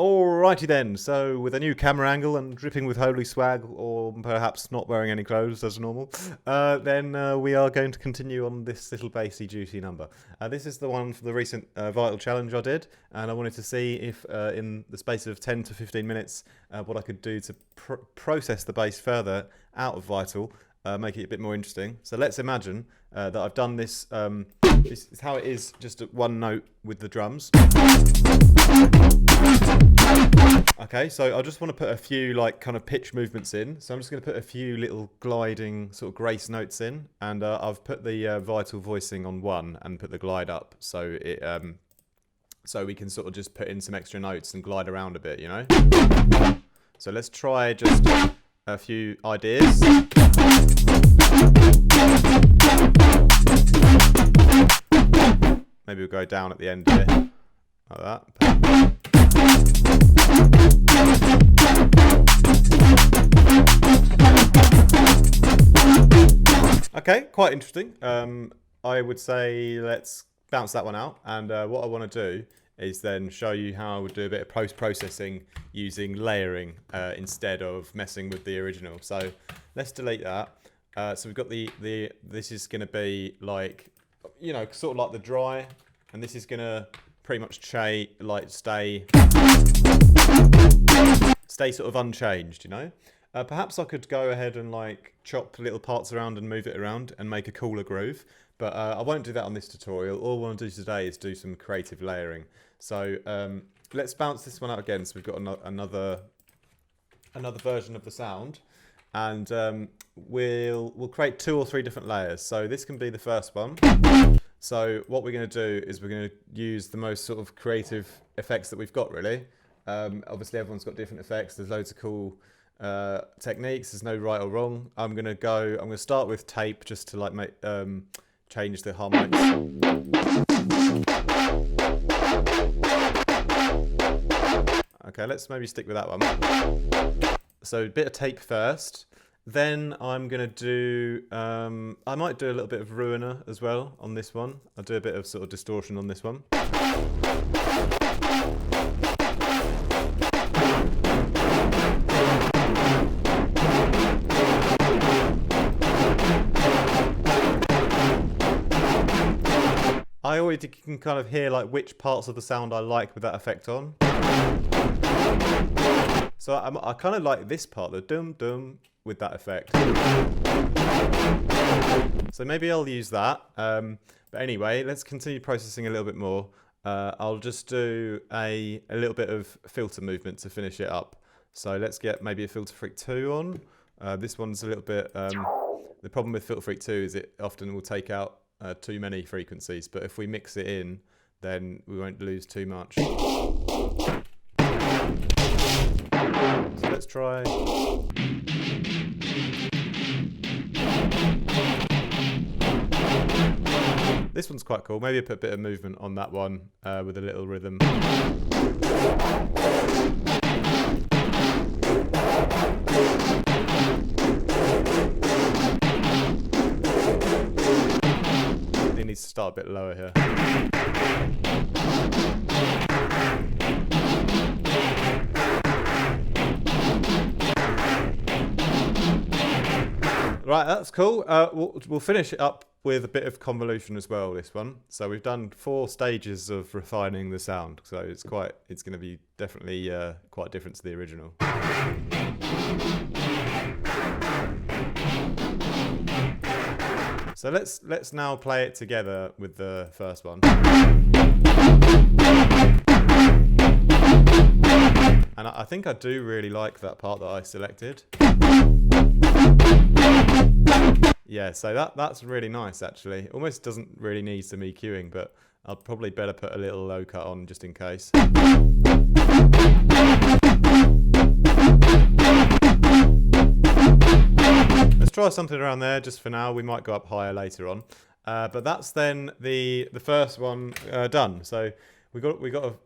Alrighty then, so with a new camera angle and dripping with holy swag, or perhaps not wearing any clothes as normal, then we are going to continue on this little bassy juicy number. This is the one for the recent Vital Challenge I did, and I wanted to see if in the space of 10 to 15 minutes what I could do to process the bass further out of Vital, make it a bit more interesting. So let's imagine that I've done this, this is how it is just at one note with the drums. Okay, so I just want to put a few like kind of pitch movements in. So I'm just going to put a few little gliding sort of grace notes in, and I've put the Vital voicing on 1 and put the glide up, so it so we can sort of just put in some extra notes and glide around a bit, you know. So let's try just a few ideas. Maybe we'll go down at the end here, like that. Okay, quite interesting. I would say let's bounce that one out, and what I want to do is then show you how I would do a bit of post-processing using layering instead of messing with the original. So let's delete that. So we've got this is going to be like, you know, sort of like the dry, and this is going to pretty much stay sort of unchanged, you know. Perhaps I could go ahead and like chop little parts around and move it around and make a cooler groove, but I won't do that on this tutorial. All I want to do today is do some creative layering. So let's bounce this one out again. So we've got another version of the sound, and we'll create 2 or 3 different layers. So this can be the first one. So what we're going to do is we're going to use the most sort of creative effects that we've got, really. Obviously everyone's got different effects. There's loads of cool techniques. There's no right or wrong. I'm going to start with tape just to like make change the harmonics. Okay, let's maybe stick with that one. So a bit of tape first. Then I'm going to do, I might do a little bit of ruiner as well on this one. I'll do a bit of sort of distortion on this one. I already can kind of hear like which parts of the sound I like with that effect on. So I kind of like this part, the dum dum, with that effect. So maybe I'll use that. But anyway, let's continue processing a little bit more. I'll just do a little bit of filter movement to finish it up. So let's get maybe a Filter Freak 2 on. This one's a little bit, the problem with Filter Freak 2 is it often will take out too many frequencies, but if we mix it in, then we won't lose too much. So let's try. This one's quite cool. Maybe put a bit of movement on that one with a little rhythm. It needs to start a bit lower here. Right, that's cool. We'll finish it up with a bit of convolution as well, this one. So we've done 4 stages of refining the sound. So it's going to be definitely quite different to the original. So let's now play it together with the first one. And I think I do really like that part that I selected. Yeah, so that's really nice actually. Almost doesn't really need some EQing, but I'll probably better put a little low cut on just in case. Let's try something around there just for now. We might go up higher later on. But that's then the first one done. So we got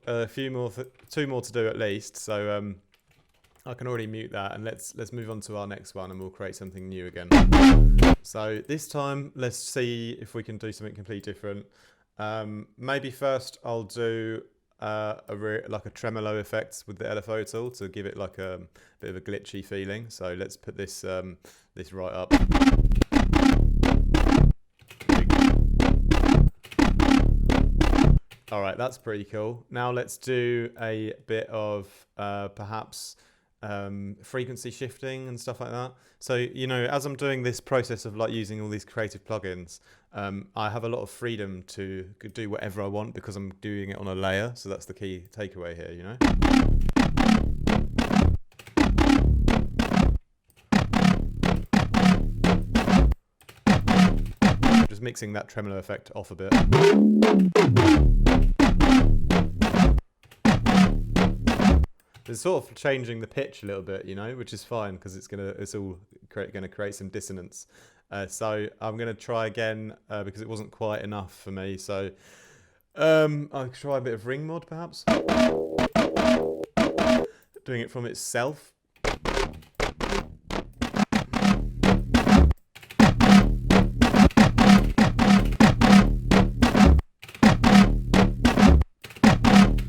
a few more, 2 more to do at least. So I can already mute that, and let's move on to our next one, and we'll create something new again. So this time, let's see if we can do something completely different. Maybe first I'll do like a tremolo effect with the LFO tool to give it like a bit of a glitchy feeling. So let's put this this right up. All right, that's pretty cool. Now let's do a bit of perhaps frequency shifting and stuff like that. So, you know, as I'm doing this process of like using all these creative plugins, I have a lot of freedom to do whatever I want because I'm doing it on a layer. So that's the key takeaway here, you know. Just mixing that tremolo effect off a bit. It's sort of changing the pitch a little bit, you know, which is fine because it's all gonna create some dissonance. So I'm gonna try again because it wasn't quite enough for me. So I'll try a bit of ring mod perhaps. Doing it from itself.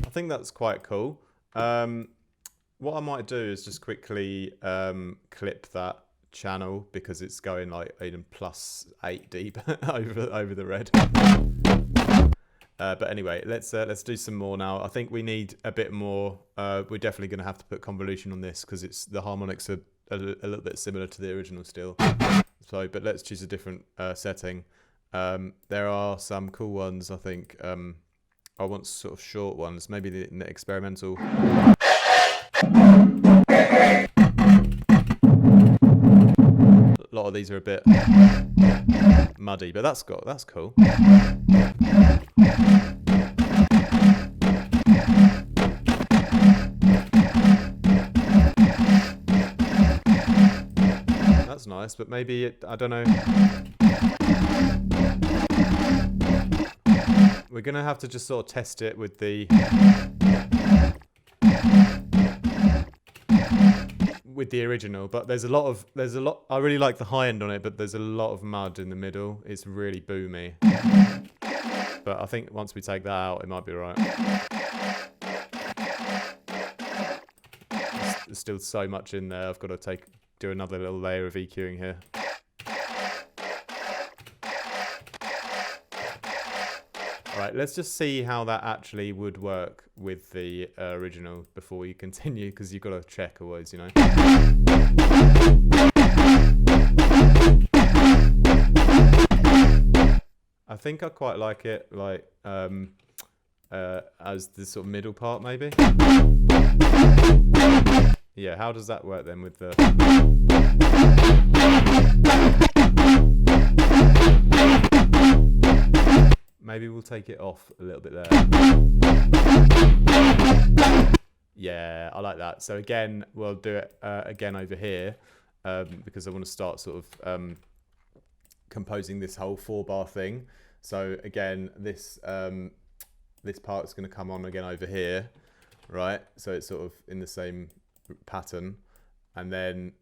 I think that's quite cool. What I might do is just quickly clip that channel because it's going like even +8 deep over the red. But anyway, let's do some more now. I think we need a bit more. We're definitely going to have to put convolution on this because the harmonics are a little bit similar to the original still. So, but let's choose a different setting. There are some cool ones. I think I want sort of short ones. Maybe the experimental. A lot of these are a bit muddy, but that's cool. That's nice, but maybe I don't know. We're gonna have to just sort of test it with the original, but there's a lot. I really like the high end on it, but there's a lot of mud in the middle. It's really boomy. But I think once we take that out, it might be right. There's still so much in there. I've got to do another little layer of EQing here. All right, let's just see how that actually would work with the original before you continue, because you've got to check always, you know. I think I quite like it, like as the sort of middle part, maybe. Yeah, how does that work then with the? Maybe we'll take it off a little bit there. Yeah, I like that. So again, we'll do it again over here because I want to start sort of composing this whole 4-bar thing. So again, this part is going to come on again over here, right? So it's sort of in the same pattern, and then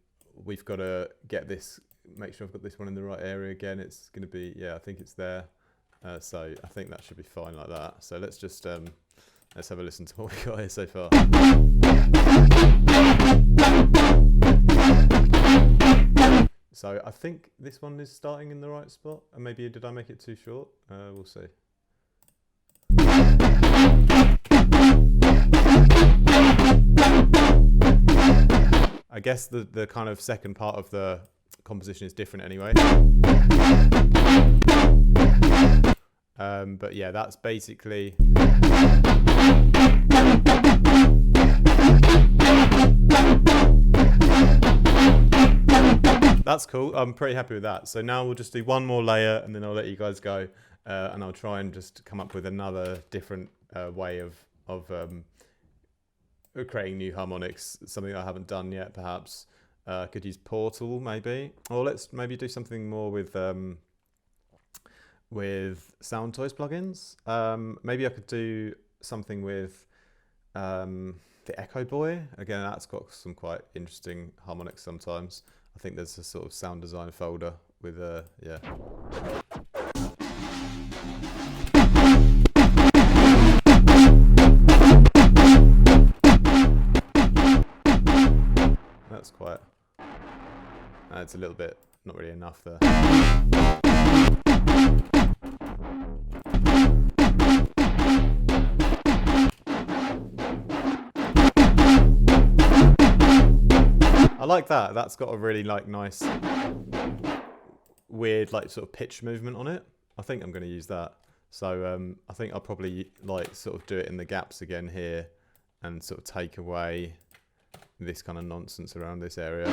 we've got to get this. Make sure I've got this one in the right area again. It's going to be, yeah, I think it's there. So I think that should be fine like that. So let's just let's have a listen to what we got here so far. So I think this one is starting in the right spot, and maybe did I make it too short? We'll see. I guess the kind of second part of the composition is different anyway. But yeah, that's basically that's cool. I'm pretty happy with that. So now we'll just do one more layer and then I'll let you guys go, and I'll try and just come up with another different way of creating new harmonics, something I haven't done yet perhaps. Could use Portal maybe, or let's maybe do something more with Sound Toys plugins. Maybe I could do something with the Echo Boy. Again, that's got some quite interesting harmonics sometimes. I think there's a sort of sound design folder with yeah. That's quite... it's a little bit, not really enough there. I like that. That's got a really like nice, weird like sort of pitch movement on it. I think I'm going to use that. So I think I'll probably like sort of do it in the gaps again here, and sort of take away this kind of nonsense around this area.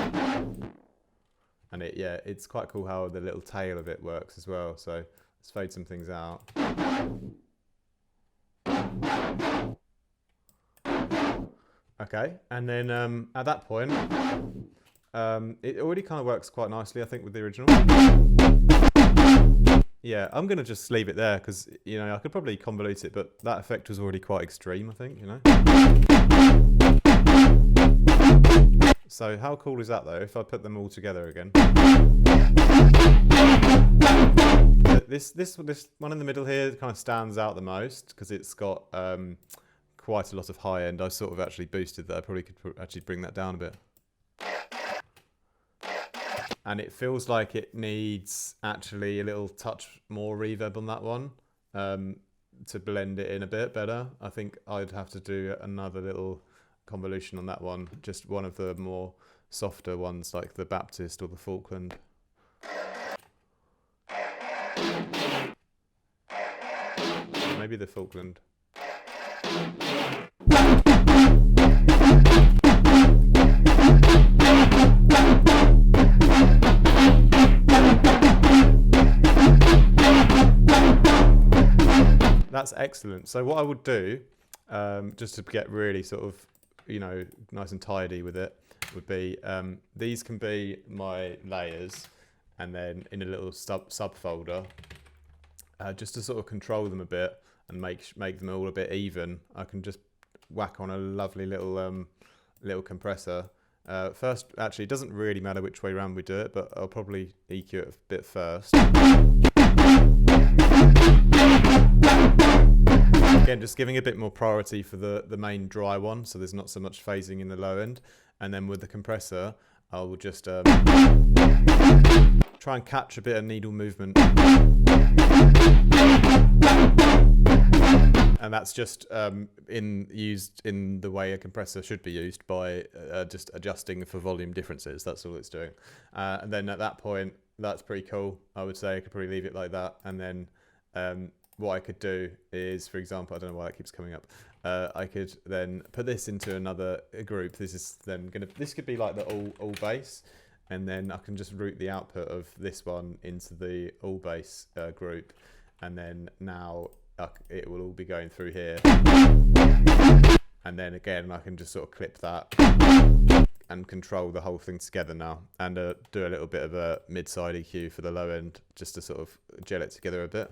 And it's quite cool how the little tail of it works as well. So let's fade some things out. Okay, and then at that point, it already kind of works quite nicely, I think, with the original. Yeah, I'm going to just leave it there because, you know, I could probably convolute it, but that effect was already quite extreme, I think, you know. So how cool is that, though, if I put them all together again? This one in the middle here kind of stands out the most because it's got... quite a lot of high end. I sort of actually boosted that. I probably could actually bring that down a bit. And it feels like it needs actually a little touch more reverb on that one to blend it in a bit better. I think I'd have to do another little convolution on that one. Just one of the more softer ones like the Baptist or the Falkland. Maybe the Falkland. That's excellent. So what I would do, just to get really sort of, you know, nice and tidy with it, would be these can be my layers, and then in a little subfolder, just to sort of control them a bit and make them all a bit even, I can just whack on a lovely little little compressor. First, actually, it doesn't really matter which way around we do it, but I'll probably EQ it a bit first. Again, just giving a bit more priority for the main dry one, so there's not so much phasing in the low end. And then with the compressor, I will just try and catch a bit of needle movement. And that's just used in the way a compressor should be used by just adjusting for volume differences. That's all it's doing. And then at that point, that's pretty cool. I would say I could probably leave it like that. And then what I could do is, for example, I don't know why it keeps coming up. I could then put this into another group. This could be like the all bass. And then I can just route the output of this one into the all bass group. And then now it will all be going through here. And then again, I can just sort of clip that and control the whole thing together now. And do a little bit of a mid-side EQ for the low end, just to sort of gel it together a bit.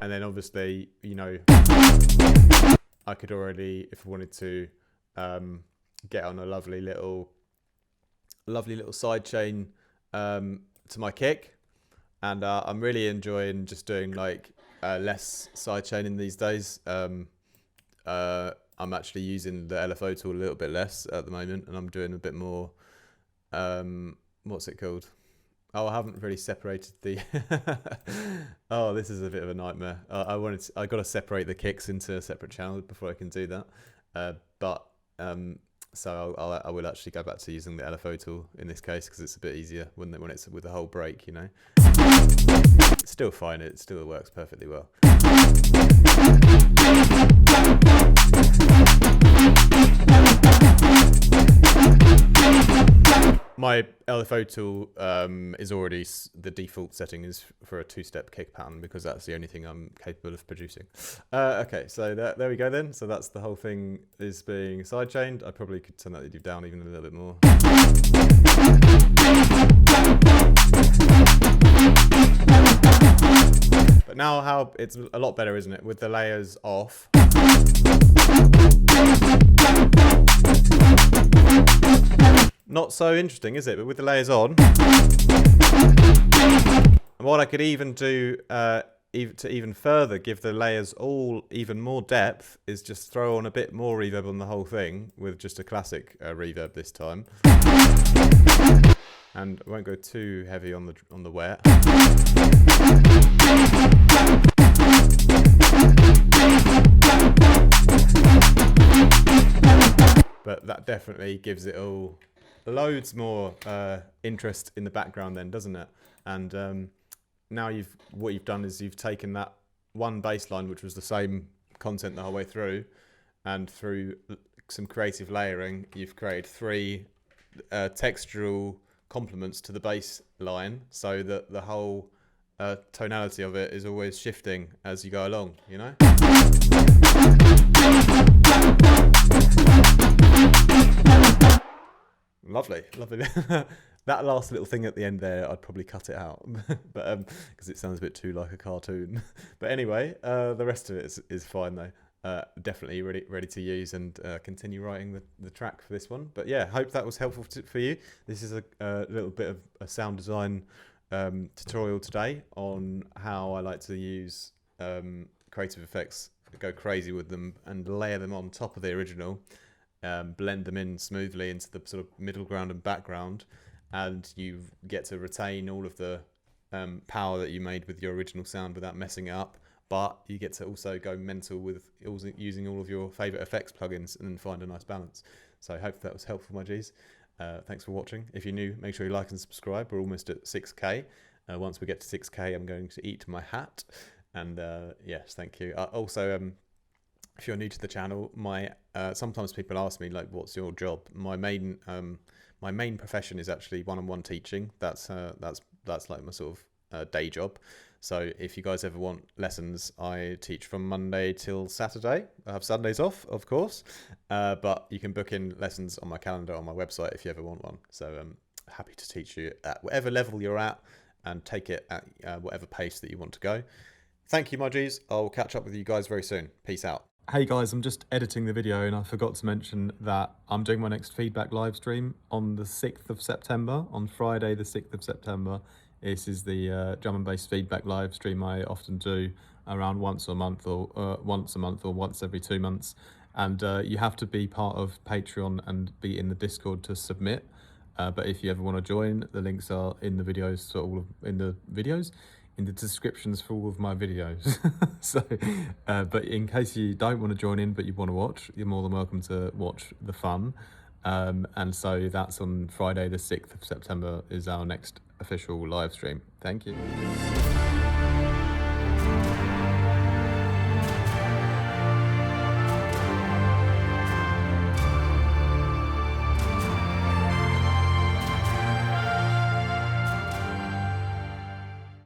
And then obviously, you know, I could already, if I wanted to, get on a lovely little side chain to my kick. And I'm really enjoying just doing like less side chaining these days. I'm actually using the LFO tool a little bit less at the moment, and I'm doing a bit more, what's it called? Oh, I haven't really separated the... Oh, this is a bit of a nightmare. I got to separate the kicks into a separate channel before I can do that. So I will actually go back to using the LFO tool in this case, because it's a bit easier when it's with the whole break, you know. It's still fine, it still works perfectly well. My LFO tool is already, the default setting is for a two-step kick pattern, because that's the only thing I'm capable of producing. Okay, so there we go then. So that's the whole thing is being side-chained. I probably could turn that down even a little bit more. But now how it's a lot better, isn't it? With the layers off. Not so interesting, is it? But with the layers on, and what I could even do even further give the layers all even more depth is just throw on a bit more reverb on the whole thing with just a classic reverb this time. And I won't go too heavy on the wet. But that definitely gives it all loads more interest in the background then, doesn't it? And now what you've done is you've taken that one bass line, which was the same content the whole way through, and through some creative layering, you've created 3 textural complements to the bass line, so that the whole tonality of it is always shifting as you go along, you know? Lovely, lovely. That last little thing at the end there, I'd probably cut it out, but because it sounds a bit too like a cartoon. But anyway, the rest of it is fine though. Definitely ready to use and continue writing the track for this one. But yeah, hope that was helpful for you. This is a little bit of a sound design tutorial today on how I like to use creative effects, go crazy with them and layer them on top of the original. Blend them in smoothly into the sort of middle ground and background, and you get to retain all of the power that you made with your original sound without messing it up, but you get to also go mental with using all of your favourite effects plugins and then find a nice balance. So I hope that was helpful, my G's. Thanks for watching. If you're new, make sure you like and subscribe. We're almost at 6k. Once we get to 6k, I'm going to eat my hat. And yes, thank you. Also, if you're new to the channel, sometimes people ask me like, "What's your job?" My main profession is actually one-on-one teaching. That's like my sort of day job. So if you guys ever want lessons, I teach from Monday till Saturday. I have Sundays off, of course, but you can book in lessons on my calendar on my website if you ever want one. So I'm happy to teach you at whatever level you're at and take it at whatever pace that you want to go. Thank you, my G's. I'll catch up with you guys very soon. Peace out. Hey guys, I'm just editing the video and I forgot to mention that I'm doing my next feedback live stream on the 6th of September, on Friday the 6th of September. This is the drum and bass feedback live stream I often do around once a month or once every 2 months. And you have to be part of Patreon and be in the Discord to submit. But if you ever want to join, the links are in the videos, in the descriptions for all of my videos. So, but in case you don't want to join in but you want to watch, you're more than welcome to watch the fun. And so that's on Friday the 6th of September is our next official live stream. Thank you.